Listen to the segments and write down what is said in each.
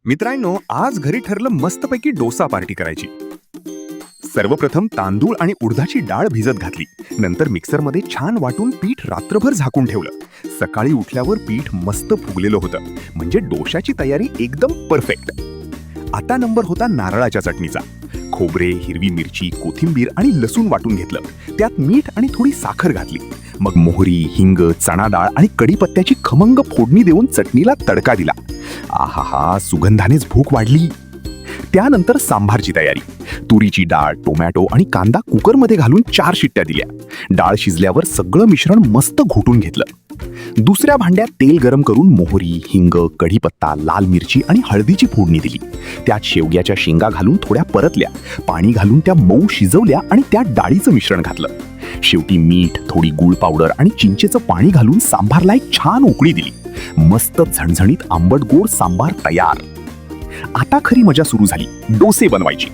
मित्रांनो, आज घरी ठरलं मस्तपैकी डोसा पार्टी करायची. सर्वप्रथम तांदूळ आणि उडदाची डाळ भिजत घातली. नंतर मिक्सरमध्ये छान वाटून पीठ रात्रभर झाकून ठेवलं. सकाळी उठल्यावर पीठ मस्त फुगलेलं होतं, म्हणजे डोशाची तयारी एकदम परफेक्ट. आता नंबर होता नारळाच्या चटणीचा. खोबरे, हिरवी मिरची, कोथिंबीर आणि लसूण वाटून घेतलं. त्यात मीठ आणि थोडी साखर घातली. मग मोहरी, हिंग, चणा डाळ आणि कढीपत्त्याची खमंग फोडणी देऊन चटणीला तडका दिला. आहाहा, सुगंधानेच भूक वाढली. त्यानंतर सांभारची तयारी. तुरीची डाळ, टोमॅटो आणि कांदा कुकरमध्ये घालून 4 शिट्ट्या दिल्या. डाळ शिजल्यावर सगळं मिश्रण मस्त घोटून घेतलं. दुसऱ्या भांड्यात तेल गरम करून मोहरी, हिंग, कढीपत्ता, लाल मिरची आणि हळदीची फोडणी दिली. त्यात शेवग्याच्या शेंगा घालून थोड्या परतल्या. पाणी घालून त्या मऊ शिजवल्या आणि त्यात डाळीचं मिश्रण घातलं. शेवटी मीठ, थोडी गूळ पावडर आणि चिंचेचं पाणी घालून सांभारला एक छान उकळी दिली. मस्त झणझणीत आंबट गोड सांबार तयार. आता खरी मजा सुरू झाली, डोसे बनवायची.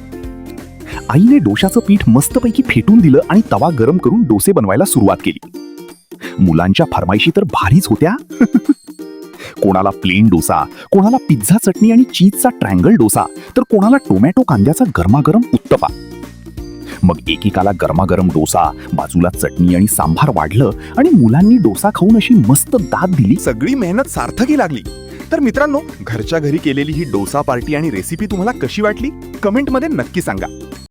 आईने डोशाचं पीठ मस्तपैकी फेटून दिलं आणि तवा गरम करून डोसे बनवायला सुरुवात केली. मुलांच्या फरमाईशी तर भारीच होत्या. कोणाला प्लेन डोसा, कोणाला पिझ्झा चटणी आणि चीजचा ट्रँगल डोसा, तर कोणाला टोमॅटो कांद्याचा गरमागरम उत्तपा. मग एकेकाला गरमागरम डोसा, बाजूला चटणी आणि सांभार वाढलं आणि मुलांनी डोसा खाऊन अशी मस्त दाद दिली. सगळी मेहनत सार्थकी लागली. तर मित्रांनो, घरच्या घरी केलेली ही डोसा पार्टी आणि रेसिपी तुम्हाला कशी वाटली कमेंटमध्ये नक्की सांगा.